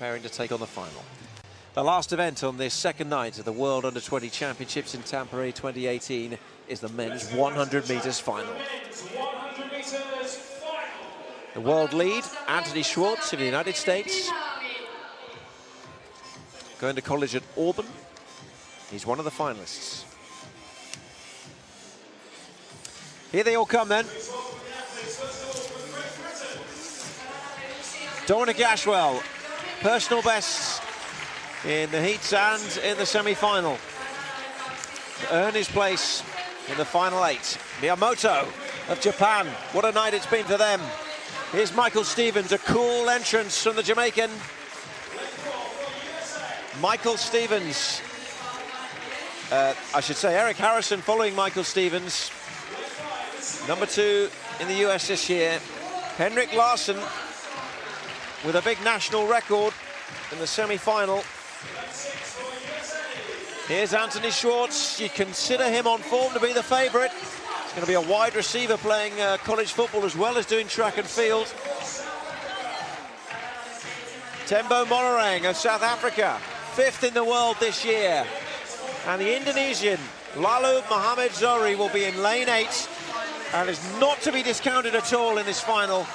preparing to take on the final. The last event on this second night of the World Under-20 Championships in Tampere 2018 is the men's 100 metres final. The world lead, Anthony Schwartz of the United States, going to college at Auburn. He's one of the finalists. Here they all come then. Dominic Ashwell, personal bests in the heats and in the semi-final, to earn his place in the final 8. Miyamoto of Japan, what a night it's been for them. Here's Michael Stevens, a cool entrance from the Jamaican. Michael Stevens, I should say Eric Harrison following Michael Stevens. Number 2 in the US this year. Henrik Larsson with a big national record in the semi-final. Here's Anthony Schwartz. You consider him on form to be the favourite. He's going to be a wide receiver playing college football as well as doing track and field. Tembo Monorang of South Africa, 5th in the world this year. And the Indonesian, Lalu Mohamed Zohri, will be in lane 8 and is not to be discounted at all in this final.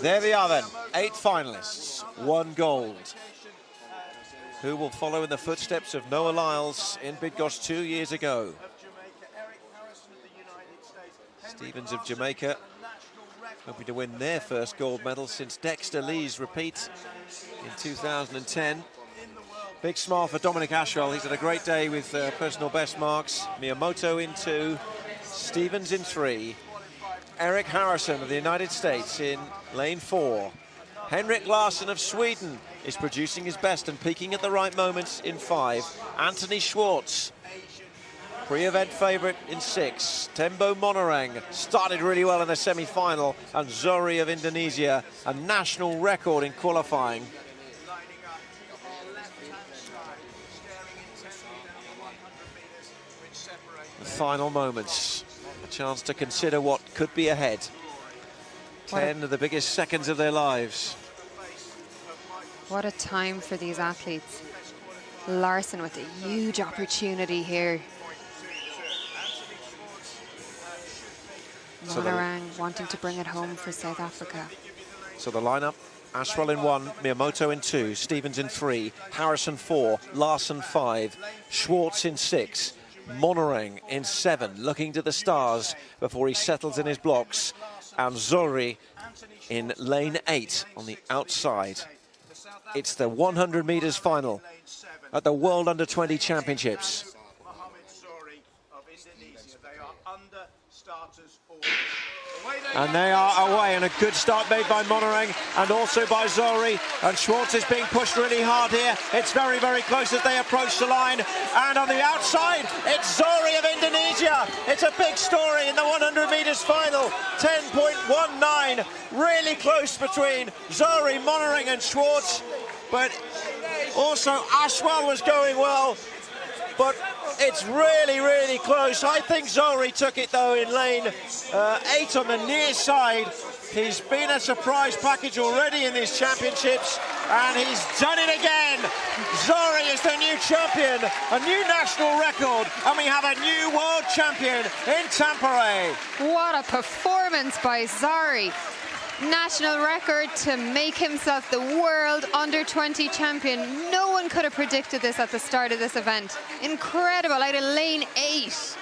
There they are then, 8 finalists, 1 gold. Who will follow in the footsteps of Noah Lyles in Bydgoszcz 2 years ago? Stevens of Jamaica, hoping to win their first gold medal since Dexter Lee's repeat in 2010. Big smile for Dominic Ashwell. He's had a great day with personal best marks. Miyamoto in 2, Stevens in 3. Eric Harrison of the United States in lane 4. Henrik Larsson of Sweden is producing his best and peaking at the right moments in 5. Anthony Schwartz, pre-event favourite in 6. Tembo Monorang started really well in the semi-final. And Zohri of Indonesia, a national record in qualifying. The final moments. A chance to consider what could be ahead. 10 of the biggest seconds of their lives. What a time for these athletes. Larsson with a huge opportunity here. Monorang wanting to bring it home for South Africa. So the lineup, Ashwell in 1, Miyamoto in 2, Stevens in 3, Harrison 4, Larsson 5, Schwartz in 6, Monorang in 7, looking to the stars before he settles in his blocks, and Zohri in lane 8 on the outside. It's the 100 metres final at the World Under-20 Championships. And they are away, and a good start made by Monorang and also by Zohri. And Schwartz is being pushed really hard here. It's very, very close as they approach the line. And on the outside, it's Zohri of Indonesia. It's a big story in the 100 metres final. 10.19, really close between Zohri, Monorang and Schwartz. But also Ashwell was going well. But it's really, really close. I think Zohri took it, though, in lane 8 on the near side. He's been a surprise package already in these championships, and he's done it again. Zohri is the new champion, a new national record, and we have a new world champion in Tampere. What a performance by Zohri. National record to make himself the world under-20 champion. No one could have predicted this at the start of this event. Incredible, out of lane 8.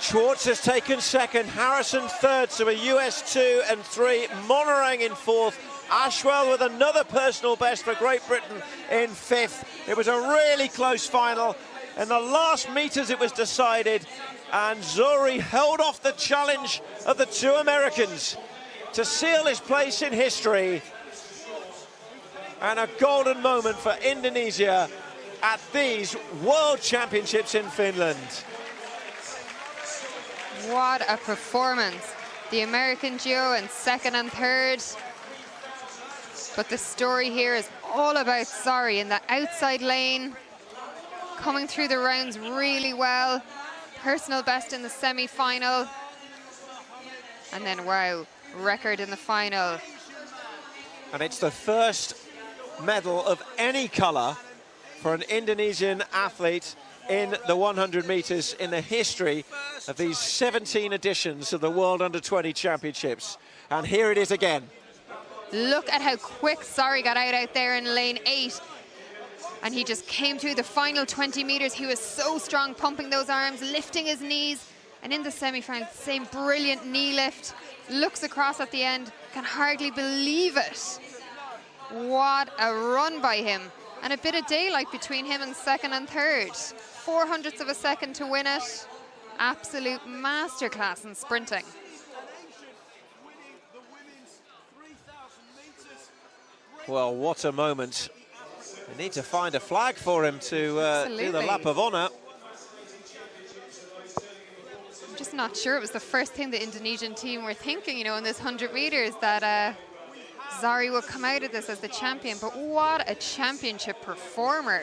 Schwartz has taken 2nd, Harrison 3rd, so a US 2 and 3, Monorang in 4th, Ashwell with another personal best for Great Britain in 5th. It was a really close final. In the last metres it was decided, and Zohri held off the challenge of the 2 Americans to seal his place in history, and a golden moment for Indonesia at these World Championships in Finland. What a performance. The American duo in 2nd and 3rd. But the story here is all about Zohri in the outside lane, coming through the rounds really well. Personal best in the semi-final. And then, wow, record in the final. And it's the first medal of any colour for an Indonesian athlete in the 100 metres in the history of these 17 editions of the World Under-20 Championships. And here it is again. Look at how quick Zohri got out there in lane 8. And he just came through the final 20 metres. He was so strong, pumping those arms, lifting his knees. And in the semi-final, same brilliant knee lift. Looks across at the end, can hardly believe it. What a run by him. And a bit of daylight between him and second and third. 0.04 of a second to win it. Absolute masterclass in sprinting. Well, what a moment. We need to find a flag for him to do the lap of honour. I'm just not sure it was the first thing the Indonesian team were thinking, you know, in this 100 metres, that Zohri will come out of this as the champion. But what a championship performer.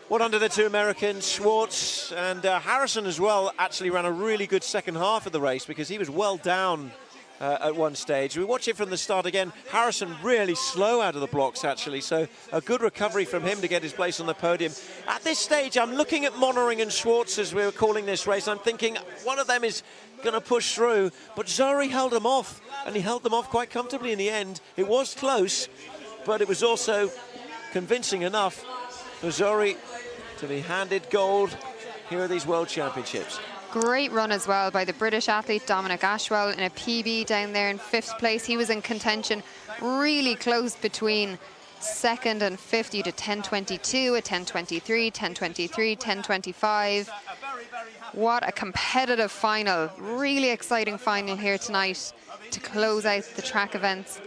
Well, under the two Americans, Schwartz and Harrison as well, actually ran a really good second half of the race because he was well down at one stage. We watch it from the start again. Harrison really slow out of the blocks, actually, so a good recovery from him to get his place on the podium. At this stage, I'm looking at Monering and Schwartz as we were calling this race. I'm thinking one of them is going to push through, but Zohri held them off, and he held them off quite comfortably in the end. It was close, but it was also convincing enough for Zohri to be handed gold here at these World Championships. Great run as well by the British athlete Dominic Ashwell in a PB down there in 5th place. He was in contention, really close between second and 50 to 10.22, a 10.23, 10.23, 10.25. What a competitive final. Really exciting final here tonight to close out the track events.